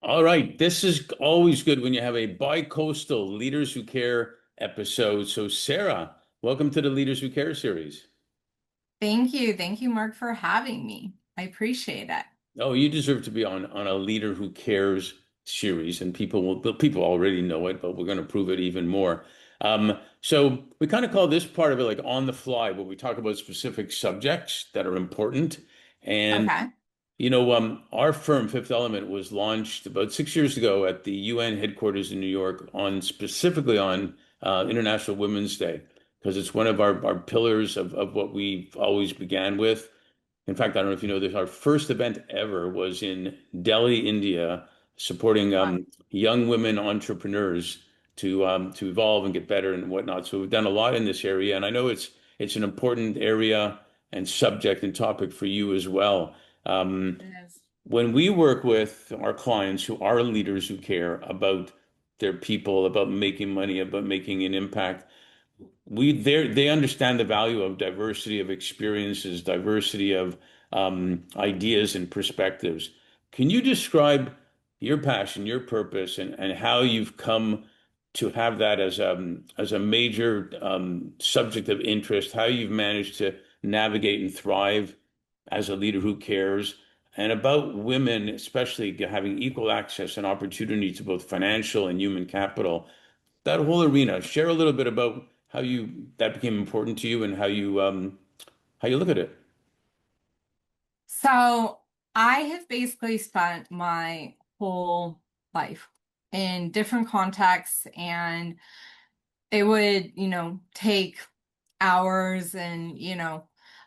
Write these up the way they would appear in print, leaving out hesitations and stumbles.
All right. This is always good when you have a bi-coastal Leaders Who Care episode. So, Sarah, welcome to the Leaders Who Care series. Thank you. Thank you, Mark, for having me. I appreciate it. Oh, you deserve to be on a Leader Who Cares series, and people already know it, but we're going to prove it even more. So we kind of call this part of it like on the fly, where we talk about specific subjects that are important. And Okay. our firm, Fifth Element, was launched about 6 years ago at the UN headquarters in New York on specifically on International Women's Day, because it's one of our pillars of what we've always began with. In fact, I don't know if you know this, our first event ever was in Delhi, India, supporting Wow. young women entrepreneurs to evolve and get better and whatnot. So we've done a lot in this area, and I know it's an important area and subject and topic for you as well. Um, It is. when we work with our clients who are leaders who care about their people, about making money, about making an impact, they understand the value of diversity of experiences, diversity of ideas and perspectives. Can you describe your passion, your purpose, and how you've come to have that as a major subject of interest, how you've managed to navigate and thrive as a leader who cares, and about women, especially having equal access and opportunity to both financial and human capital, that whole arena. Share a little bit about how you that became important to you and how you look at it. So I have basically spent my whole life in different contexts, and it would, take hours and,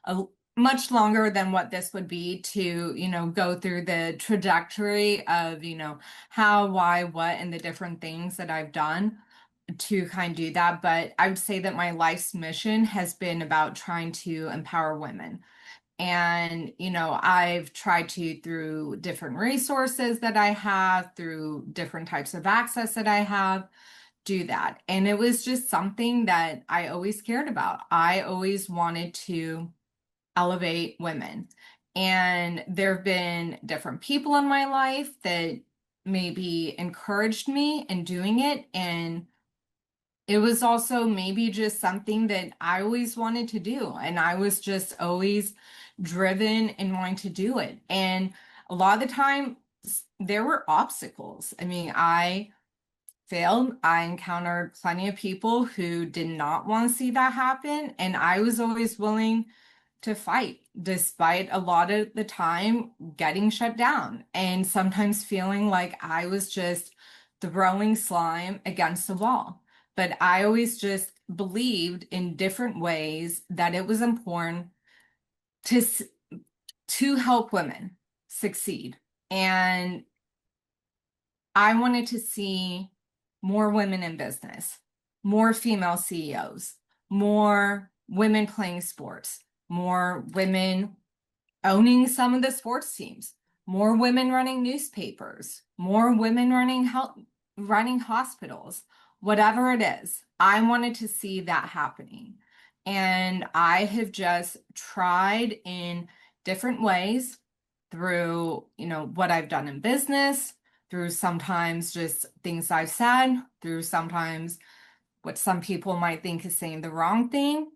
a, much longer than what this would be to, go through the trajectory of, how, why, what, and the different things that I've done to kind of do that. But I would say that my life's mission has been about trying to empower women. And, I've tried to, through different resources that I have, through different types of access that I have, do that. And it was just something that I always cared about. I always wanted to elevate women. And there have been different people in my life that maybe encouraged me in doing it. And it was also maybe just something that I always wanted to do. And I was just always driven in wanting to do it. And a lot of the time, there were obstacles. I mean, I failed. I encountered plenty of people who did not want to see that happen. And I was always willing to fight, despite a lot of the time getting shut down and sometimes feeling like I was just throwing slime against the wall. But I always just believed in different ways that it was important to to help women succeed. And I wanted to see more women in business, more female CEOs, more women playing sports, more women owning some of the sports teams, more women running newspapers, more women running health, running hospitals, whatever it is. I wanted to see that happening. And I have just tried in different ways through, what I've done in business, through sometimes just things I've said, through sometimes what some people might think is saying the wrong thing,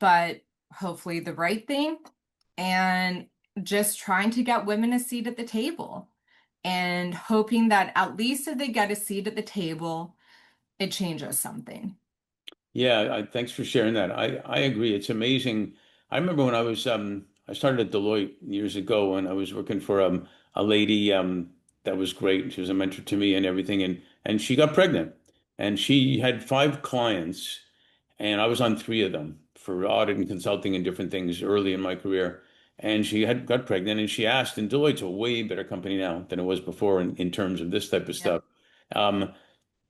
but hopefully the right thing. And just trying to get women a seat at the table and hoping that at least if they get a seat at the table, it changes something. Yeah, thanks for sharing that. I agree. It's amazing. I remember when I started at Deloitte years ago, and I was working for a lady that was great. She was a mentor to me and everything, and she got pregnant, and she had five clients, and I was on three of them for audit and consulting and different things early in my career. And she had got pregnant, and she asked, and Deloitte's a way better company now than it was before in terms of this type of Yep. stuff. Um,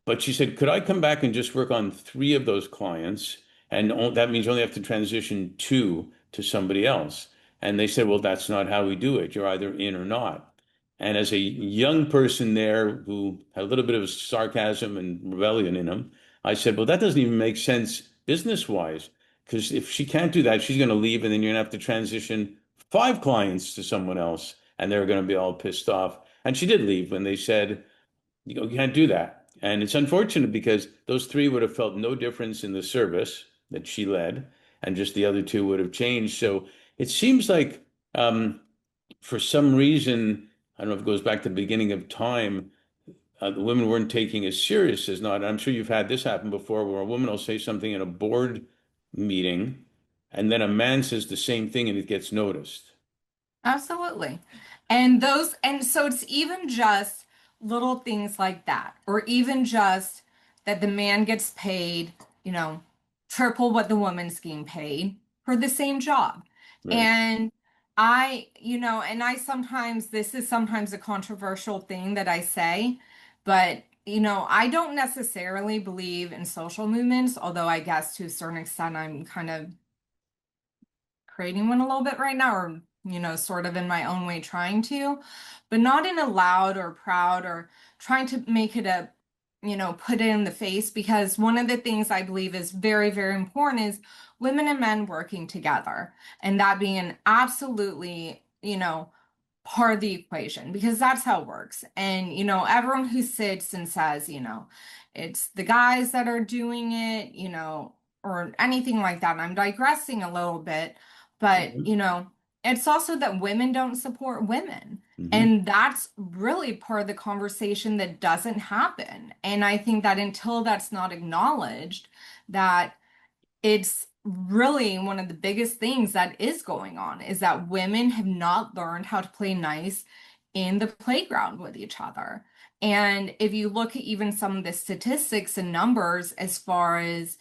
but she said, could I come back and just work on three of those clients? And that means you only have to transition two to somebody else. And they said, well, that's not how we do it. You're either in or not. And as a young person there who had a little bit of sarcasm and rebellion in him, I said, well, that doesn't even make sense business wise. Because if she can't do that, she's going to leave, and then you're going to have to transition five clients to someone else, and they're going to be all pissed off. And she did leave when they said, You can't do that. And it's unfortunate because those three would have felt no difference in the service that she led, and just the other two would have changed. So it seems like for some reason, I don't know if it goes back to the beginning of time, the women weren't taking as serious as not. I'm sure you've had this happen before where a woman will say something in a board meeting, and then a man says the same thing and it gets noticed. Absolutely. And so it's even just little things like that, or even just that the man gets paid, you know, triple what the woman's getting paid for the same job. Right. And and I sometimes, this is sometimes a controversial thing that I say, but, I don't necessarily believe in social movements, although I guess to a certain extent I'm kind of creating one a little bit right now, or, sort of in my own way trying to, but not in a loud or proud or trying to make it put it in the face, because one of the things I believe is very, very important is women and men working together, and that being an absolutely, part of the equation, because that's how it works. And, everyone who sits and says, it's the guys that are doing it, or anything like that. And I'm digressing a little bit, but, it's also that women don't support women. Hmm. And that's really part of the conversation that doesn't happen. And I think that until that's not acknowledged, that it's really one of the biggest things that is going on is that women have not learned how to play nice in the playground with each other. And if you look at even some of the statistics and numbers as far as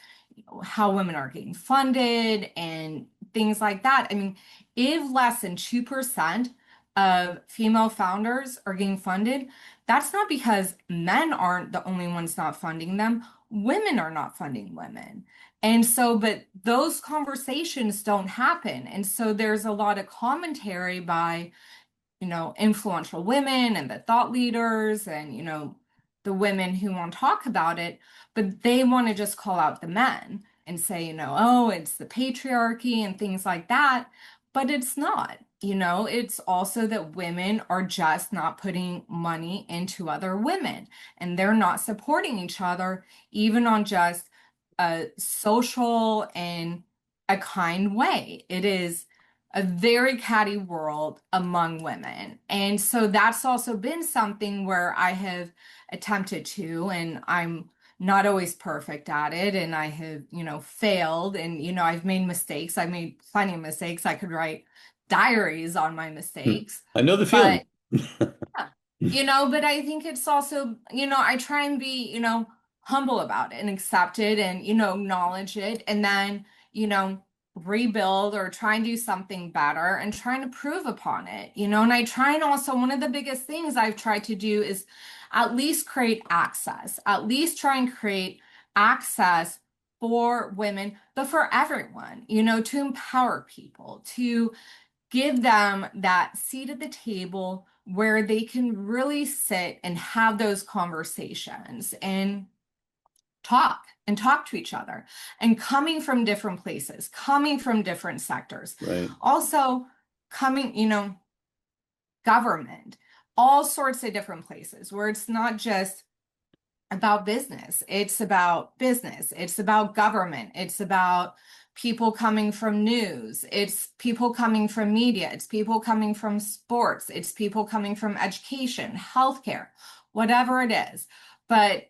how women are getting funded and things like that, I mean, if less than 2% of female founders are getting funded, that's not because men aren't the only ones not funding them. Women are not funding women. And so, but those conversations don't happen. And so there's a lot of commentary by, influential women and the thought leaders and, the women who want to talk about it, but they want to just call out the men and say, oh, it's the patriarchy and things like that. But it's not, it's also that women are just not putting money into other women, and they're not supporting each other, even on just a social and a kind way. It is a very catty world among women. And so that's also been something where I have attempted to, and I'm not always perfect at it. And I have, failed, and, I've made mistakes. I've made plenty of mistakes. I could write diaries on my mistakes. I know the feeling. But yeah. But I think it's also, I try and be, humble about it and accept it and, acknowledge it, and then, rebuild or try and do something better and trying to prove upon it, and I try, and also one of the biggest things I've tried to do is at least create access, at least try and create access for women, but for everyone, to empower people, to give them that seat at the table where they can really sit and have those conversations and talk to each other, and coming from different places, coming from different sectors, Right. also coming, government, all sorts of different places where it's not just about business. It's about business. It's about government. It's about people coming from news. It's people coming from media. It's people coming from sports. It's people coming from education, healthcare, whatever it is. But,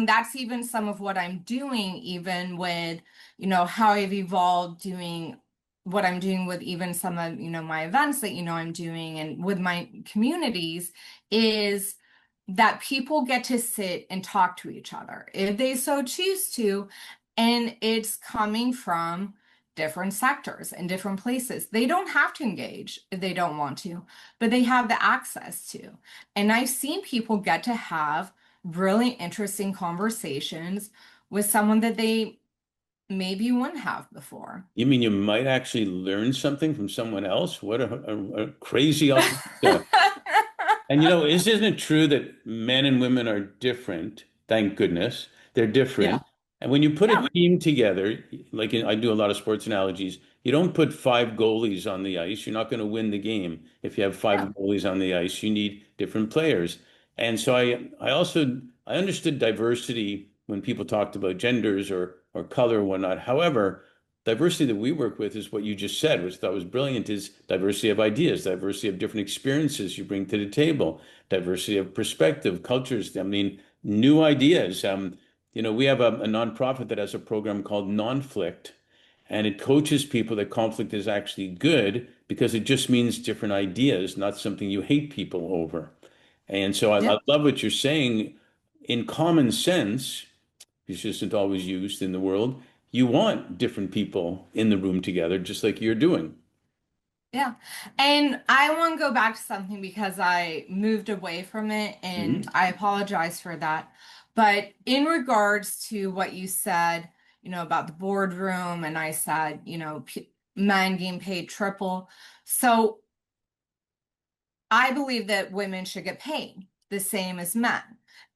that's even some of what I'm doing, even with, how I've evolved doing what I'm doing with even some of, my events that, I'm doing and with my communities, is that people get to sit and talk to each other if they so choose to. And it's coming from different sectors and different places. They don't have to engage if they don't want to, but they have the access to. And I've seen people get to have really interesting conversations with someone that they maybe wouldn't have before. You mean you might actually learn something from someone else? What a crazy idea. And isn't it true that men and women are different? Thank goodness. They're Yeah. different. And when you put a Yeah. team together, like I do a lot of sports analogies, you don't put five goalies on the ice. You're not going to win the game if you have five Yeah. goalies on the ice. You need different players. And so I also I understood diversity when people talked about genders or color or whatnot. However, diversity that we work with is what you just said, which I thought was brilliant, is diversity of ideas, diversity of different experiences you bring to the table, diversity of perspective, cultures. I mean, new ideas. We have a nonprofit that has a program called Nonflict, and it coaches people that conflict is actually good because it just means different ideas, not something you hate people over. And so I Yeah. love what you're saying. In common sense, which isn't always used in the world, you want different people in the room together, just like you're doing. Yeah. And I want to go back to something because I moved away from it and Hmm. I apologize for that. But in regards to what you said, about the boardroom, and I said, p men getting paid triple. So I believe that women should get paid the same as men.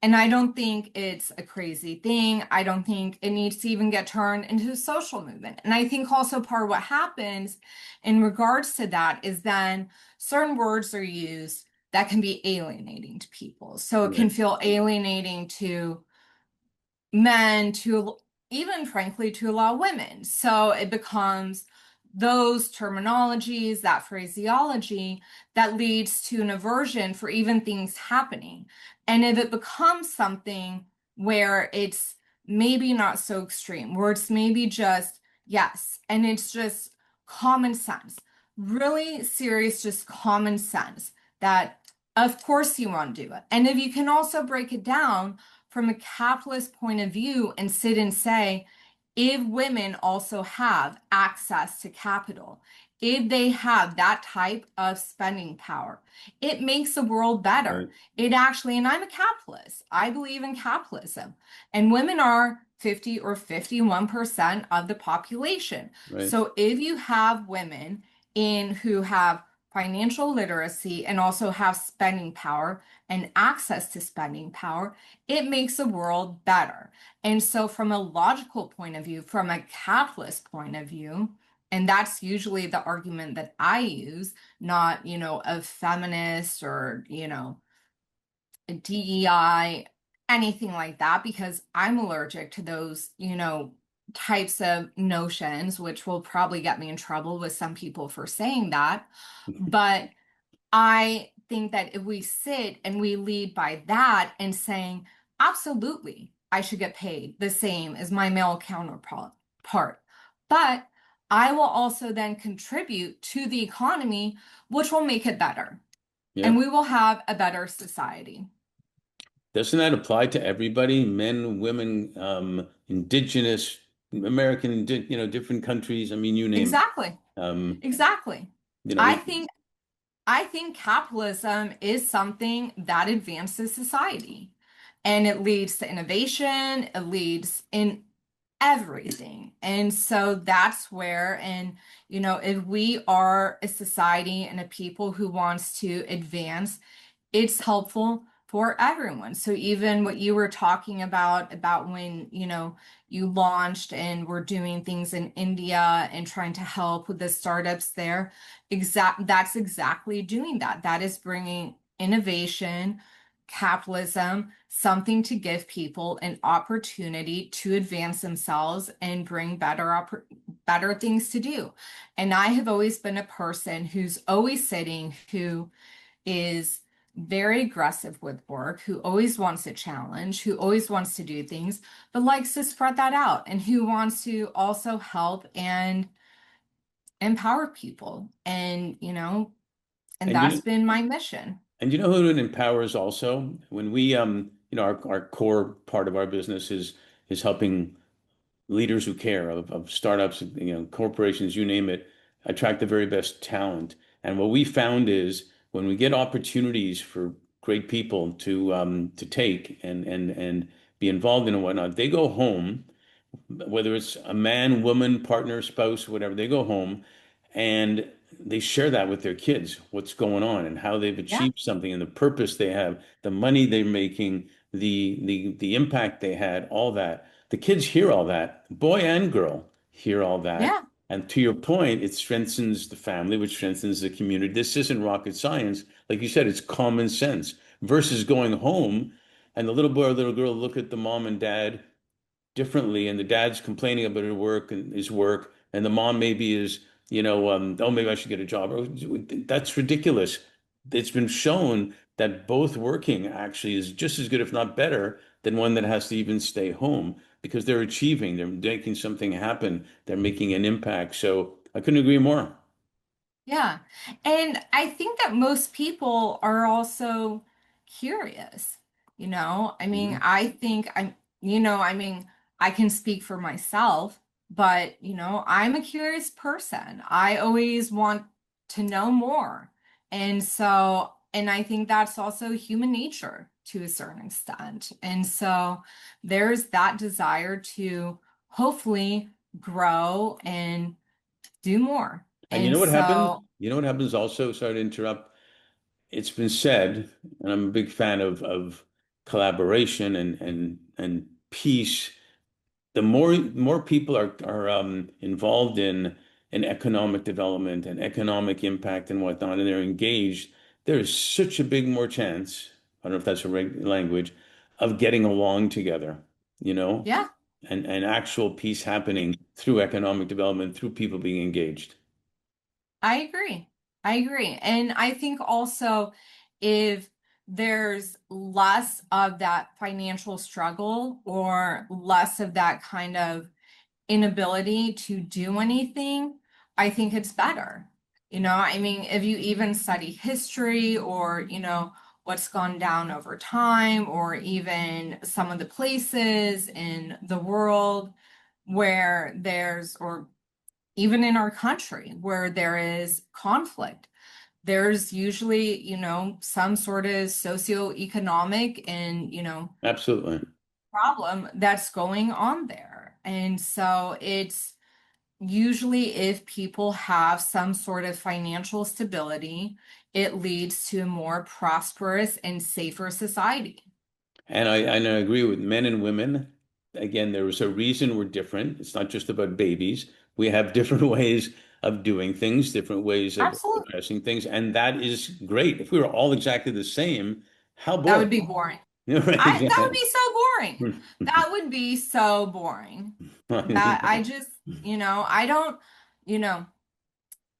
And I don't think it's a crazy thing. I don't think it needs to even get turned into a social movement. And I think also part of what happens in regards to that is then certain words are used that can be alienating to people. So it can Right, feel alienating to men, to even frankly to a lot of women. So it becomes those terminologies, that phraseology that leads to an aversion for even things happening. And if it becomes something where it's maybe not so extreme, where it's maybe just yes, and it's just common sense, really serious, just common sense that of course you want to do it. And if you can also break it down from a capitalist point of view and sit and say, if women also have access to capital, if they have that type of spending power, it makes the world better. right, It actually, and I'm a capitalist, I believe in capitalism, and women are 50 or 51% of the population. right. So if you have women in who have financial literacy and also have spending power and access to spending power, it makes the world better. And so, from a logical point of view, from a capitalist point of view, and that's usually the argument that I use, not, a feminist or, a DEI, anything like that, because I'm allergic to those, types of notions, which will probably get me in trouble with some people for saying that. But I think that if we sit and we lead by that and saying, absolutely, I should get paid the same as my male counterpart, but I will also then contribute to the economy, which will make it better, and Yeah. we will have a better society. Doesn't that apply to everybody? Men, women, indigenous, American, different countries. I mean, you name it. Exactly. Um, Exactly. you know, I we, think I think capitalism is something that advances society and it leads to innovation, it leads in everything. And so that's where, and if we are a society and a people who wants to advance, it's helpful for everyone. So even what you were talking about when, you launched and were doing things in India and trying to help with the startups there, that's exactly doing that. That is bringing innovation, capitalism, something to give people an opportunity to advance themselves and bring better things to do. And I have always been a person who's always sitting, who is very aggressive with work, who always wants a challenge, who always wants to do things, but likes to spread that out, and who wants to also help and empower people. And and that's been my mission. you know who it empowers also? When we, our core part of our business is helping leaders who care of startups, corporations, you name it, attract the very best talent. And what we found is when we get opportunities for great people to take and be involved in and whatnot, they go home, whether it's a man, woman, partner, spouse, whatever, they go home and they share that with their kids, what's going on and how they've Yeah, achieved something and the purpose they have, the money they're making, the impact they had, all that. The kids hear all that, boy and girl hear all that. yeah, And to your point, it strengthens the family, which strengthens the community. This isn't rocket science. Like you said, it's common sense. versus going home and the little boy or little girl look at the mom and dad differently, and the dad's complaining about his work, and the mom maybe is, oh, maybe I should get a job. That's ridiculous. It's been shown that both working actually is just as good, if not better, than one that has to even stay home because they're achieving, they're making something happen, they're making an impact. So I couldn't agree more. Yeah. And I think that most people are also curious. I mean, Mhm. I think I mean, I can speak for myself, but, I'm a curious person. I always want to know more. And I think that's also human nature to a certain extent. And so there's that desire to hopefully grow and do more. And you And know what happens? so, You know what happens also? Sorry to interrupt. It's been said, and I'm a big fan of collaboration and peace. The more people are involved in economic development and economic impact and whatnot, and they're engaged, there is such a big more chance, I don't know if that's a language, of getting along together, you know, yeah, and actual peace happening through economic development, through people being engaged. I agree. I agree. And I think also if there's less of that financial struggle or less of that kind of inability to do anything, I think it's better. I mean, if you even study history or, what's gone down over time, or even some of the places in the world where or even in our country where there is conflict, there's usually, some sort of socioeconomic and, Absolutely. problem that's going on there. And so it's usually if people have some sort of financial stability, it leads to a more prosperous and safer society. And I agree with men and women. Again, there was a reason we're different. It's not just about babies. We have different ways of doing things, different ways of Absolutely. addressing things, and that is great. If we were all exactly the same, how That boring. would be boring. Right? That would be so boring. That would be so boring. That I Of just, I don't, you know,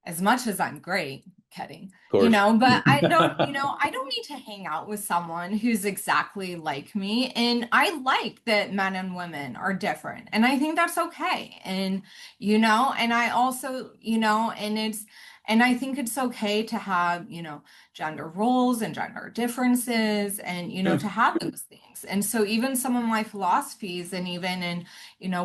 as much as I'm great, kidding, course. but I don't need to hang out with someone who's exactly like me. And I like that men and women are different. And I think that's okay. And I also, and I think it's okay to have, gender roles and gender differences and, Yeah. to have those things. And so even some of my philosophies and even in,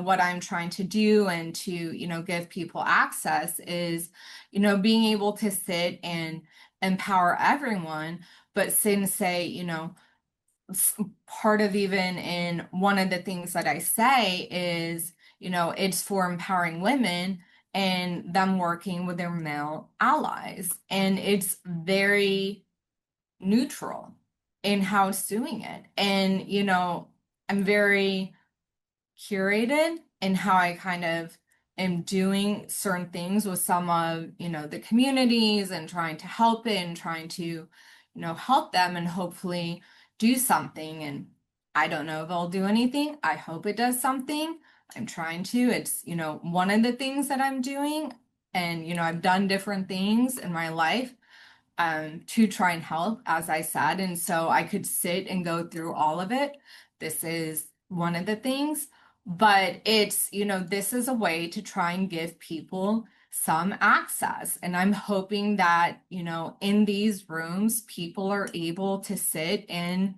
what I'm trying to do and to, give people access is, being able to sit and empower everyone, but sin say, part of even in one of the things that I say is, it's for empowering women and them working with their male allies. And it's very neutral in how it's doing it. And, I'm very curated in how I kind of am doing certain things with some of, the communities and trying to help it and trying to, help them and hopefully do something. And I don't know if I'll do anything. I hope it does something. I'm trying to. It's, one of the things that I'm doing. And, I've done different things in my life to try and help, as I said. And so I could sit and go through all of it. This is one of the things, but it's, this is a way to try and give people some access. And I'm hoping that, in these rooms, people are able to sit and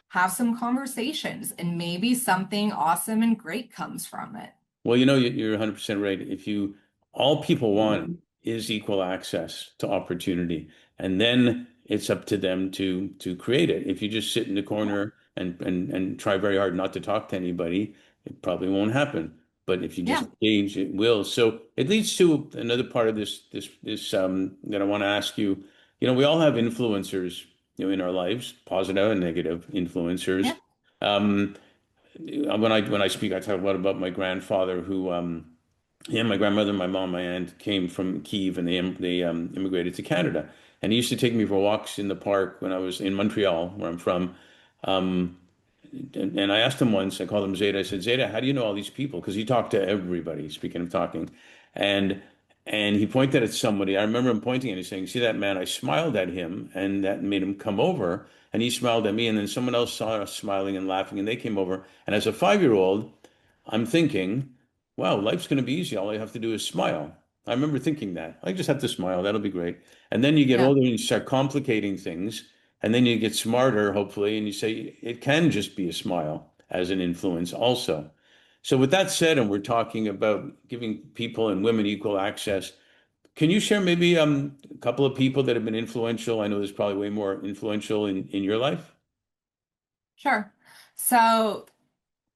have some conversations and maybe something awesome and great comes from it. Well, you're 100% right. All people want is equal access to opportunity, and then it's up to them to create it. If you just sit in the Yeah. corner and try very hard not to talk to anybody, it probably won't happen. But if you just Yeah. engage, it will. So it leads to another part of this that I want to ask you. We all have influencers, in our lives, positive and negative influencers. Yeah. Um, when I speak, I talk a lot about my grandfather, who my grandmother, my mom, my aunt came from Kiev, and they immigrated to Canada. And he used to take me for walks in the park when I was in Montreal, where I'm from. Um, and I asked him once, I called him Zeta. I said, Zeta, how do you know all these people? Because he talked to everybody, speaking of talking. And he pointed at somebody. I remember him pointing and he's saying, see that man? I smiled at him and that made him come over. And he smiled at me. And then someone else saw us smiling and laughing and they came over. And as a 5-year-old, I'm thinking, wow, life's going to be easy. All I have to do is smile. I remember thinking that. I just have to smile. That'll be great. And then you get Yeah, older and you start complicating things. And then you get smarter, hopefully, and you say it can just be a smile as an influence also. So with that said, and we're talking about giving people and women equal access, can you share maybe a couple of people that have been influential? I know there's probably way more influential in your life. sure. So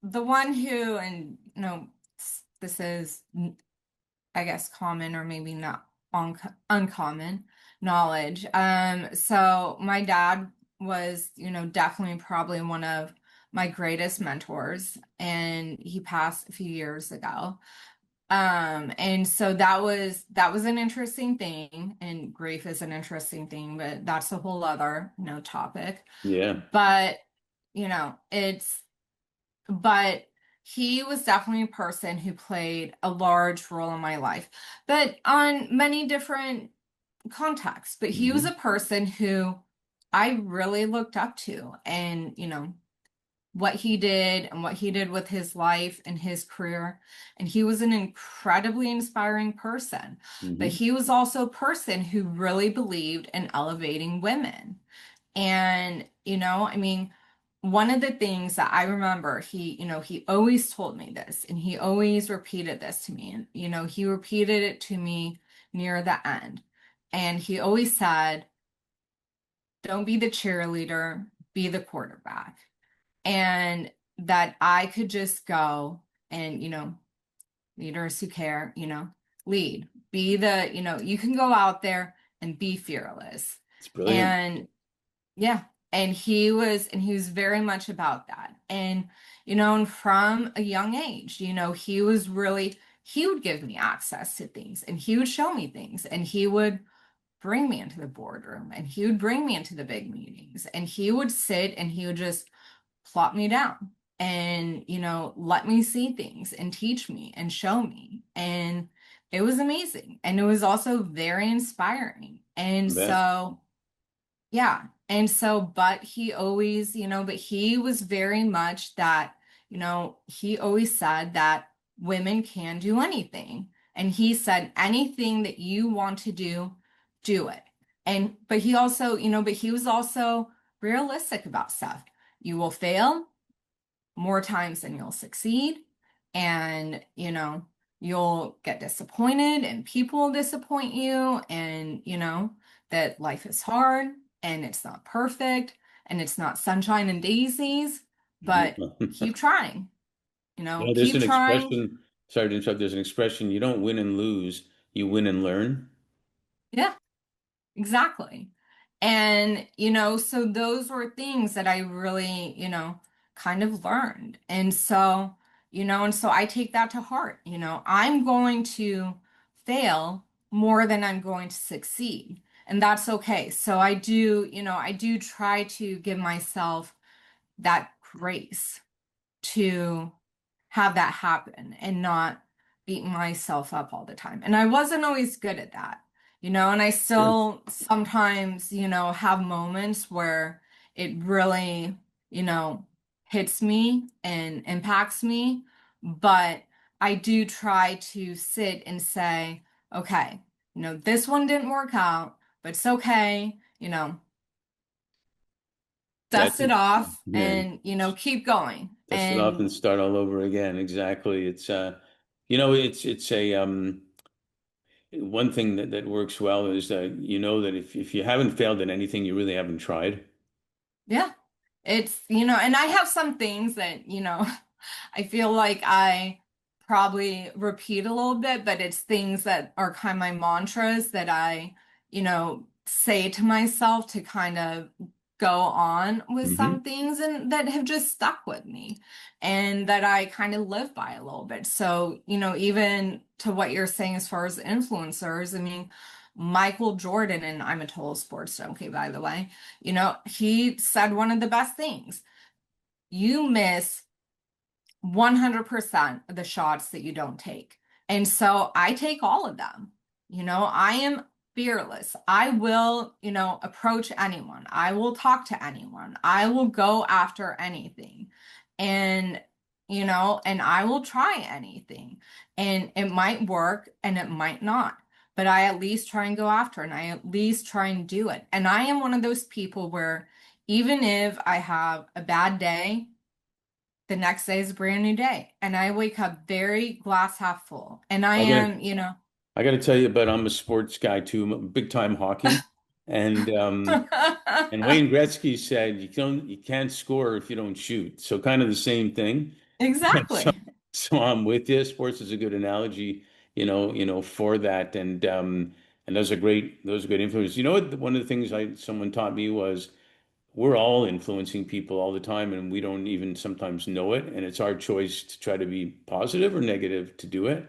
the one who, and this is, I guess, common or maybe not uncommon knowledge. So my dad was, definitely probably one of my greatest mentors, and he passed a few years ago. And so that was an interesting thing, and grief is an interesting thing, but that's a whole other, topic. Yeah. But, it's but he was definitely a person who played a large role in my life, but on many different contexts. But he was Hmm. a person who I really looked up to, and what he did and what he did with his life and his career. And he was an incredibly inspiring person, but Hmm. he was also a person who really believed in elevating women. And, I mean, one of the things that I remember, he always told me this and he always repeated this to me. And, he repeated it to me near the end. And he always said, don't be the cheerleader, be the quarterback. And that I could just go and, leaders who care, lead, be the, you can go out there and be fearless. It's brilliant. And yeah. And he was very much about that. And, and from a young age, he would give me access to things and he would show me things and he would bring me into the boardroom and he would bring me into the big meetings and he would sit and he would just plop me down and, let me see things and teach me and show me. And it was amazing. And it was also very inspiring. I And bet. so, yeah. And so, but he was very much that, he always said that women can do anything. And he said, anything that you want to do it. But he was also realistic about stuff. You will fail more times than you'll succeed. And, you'll get disappointed and people will disappoint you. And, that life is hard and it's not perfect and it's not sunshine and daisies, but keep trying, There's keep an trying. expression, sorry to interrupt, there's an expression, you don't win and lose, you win and learn. Yeah. Exactly. And, so those were things that I really, kind of learned. And so I take that to heart. I'm going to fail more than I'm going to succeed. And that's okay. So I do try to give myself that grace to have that happen and not beat myself up all the time. And I wasn't always good at that, and I Sure. still sometimes, have moments where it really, you know, hits me and impacts me. But I do try to sit and say, okay, this one didn't work out, but it's okay, dust That's it it. off Yeah. and, keep going. Dust it off And and start all over again. Exactly. It's a one thing that works well is that you know that if you haven't failed at anything, you really haven't tried. yeah, and I have some things that, I feel like I probably repeat a little bit, but it's things that are kind of my mantras that I, say to myself to kind of go on with Hmm. some things and that have just stuck with me and that I kind of live by a little bit. So, even to what you're saying as far as influencers, I mean, Michael Jordan, and I'm a total sports junkie, by the way, he said one of the best things. You miss 100% of the shots that you don't take. And so I take all of them. I am fearless. I will, approach anyone. I will talk to anyone. I will go after anything. And, and I will try anything. And it might work and it might not. But I at least try and go after and I at least try and do it. And I am one of those people where even if I have a bad day, the next day is a brand new day. And I wake up very glass half full. And I I got am, I got to tell you, but I'm a sports guy too, big time hockey, and and Wayne Gretzky said you can't score if you don't shoot. So kind of the same thing. So, exactly. so I'm with you. Sports is a good analogy, for that. And those are great influences. You know what? One of the things someone taught me was we're all influencing people all the time, and we don't even sometimes know it. And it's our choice to try to be positive or negative to do it.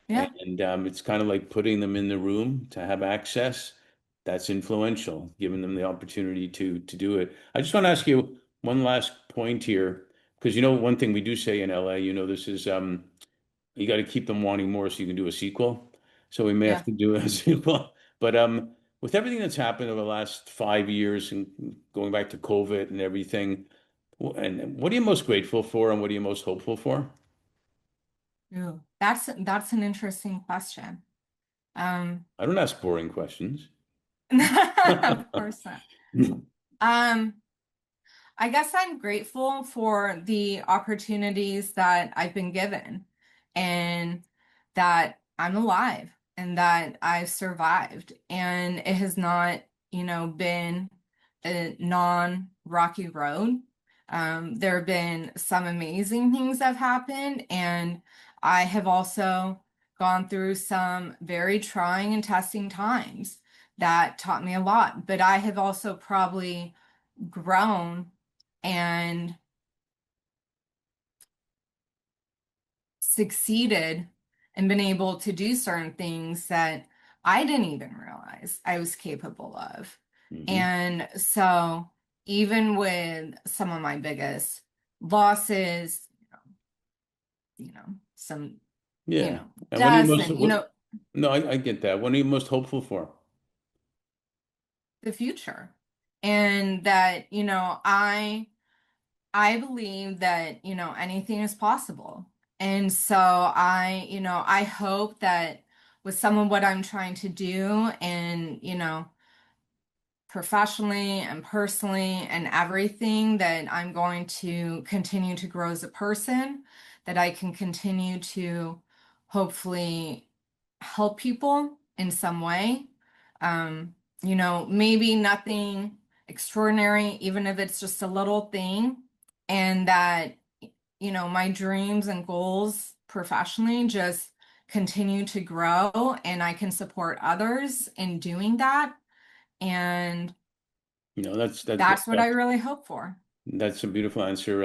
Yeah, And it's kind of like putting them in the room to have access. That's influential, giving them the opportunity to do it. I just want to ask you one last point here, because one thing we do say in LA, this is you got to keep them wanting more so you can do a sequel. So we may have yeah. to do a sequel. But with everything that's happened over the last 5 years and going back to COVID and everything, and what are you most grateful for and what are you most hopeful for? Ooh, that's an interesting question. Um, I don't ask boring questions. of course not. Um, I guess I'm grateful for the opportunities that I've been given and that I'm alive and that I've survived. And it has not, been a non-rocky road. There have been some amazing things that have happened, and I have also gone through some very trying and testing times that taught me a lot. But I have also probably grown and succeeded and been able to do certain things that I didn't even realize I was capable of. Hmm. And so, even with some of my biggest losses, some, Yeah. And what are you deaths most, and, no, I get that. What are you most hopeful for? the future. And that, I believe that, anything is possible. And so I hope that with some of what I'm trying to do and, professionally and personally and everything, that I'm going to continue to grow as a person, that I can continue to hopefully help people in some way. Maybe nothing extraordinary, even if it's just a little thing, and that, my dreams and goals professionally just continue to grow and I can support others in doing that. And That's that, that's what I really hope for. that's a beautiful answer.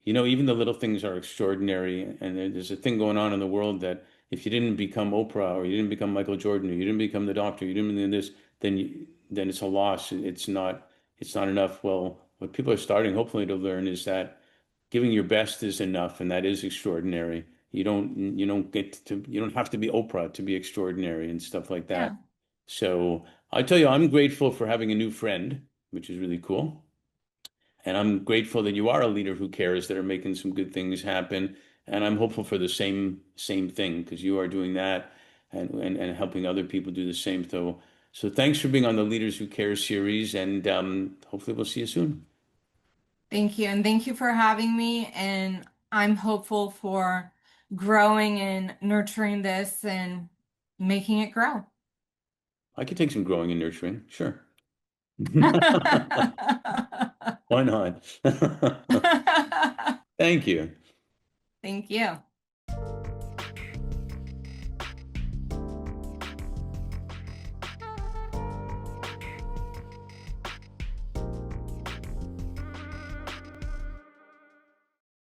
Even the little things are extraordinary, and there's a thing going on in the world that if you didn't become Oprah or you didn't become Michael Jordan or you didn't become the doctor, you didn't do this, then it's a loss. It's not enough. Well, what people are starting hopefully to learn is that giving your best is enough, and that is extraordinary. You don't have to be Oprah to be extraordinary and stuff like that. Yeah. So I tell you, I'm grateful for having a new friend, which is really cool. And I'm grateful that you are a leader who cares, that are making some good things happen. And I'm hopeful for the same thing because you are doing that and helping other people do the same. So thanks for being on the Leaders Who Care series, and hopefully we'll see you soon. Thank you. And thank you for having me. And I'm hopeful for growing and nurturing this and making it grow. I could take some growing and nurturing, sure. Why not? Thank you. Thank you.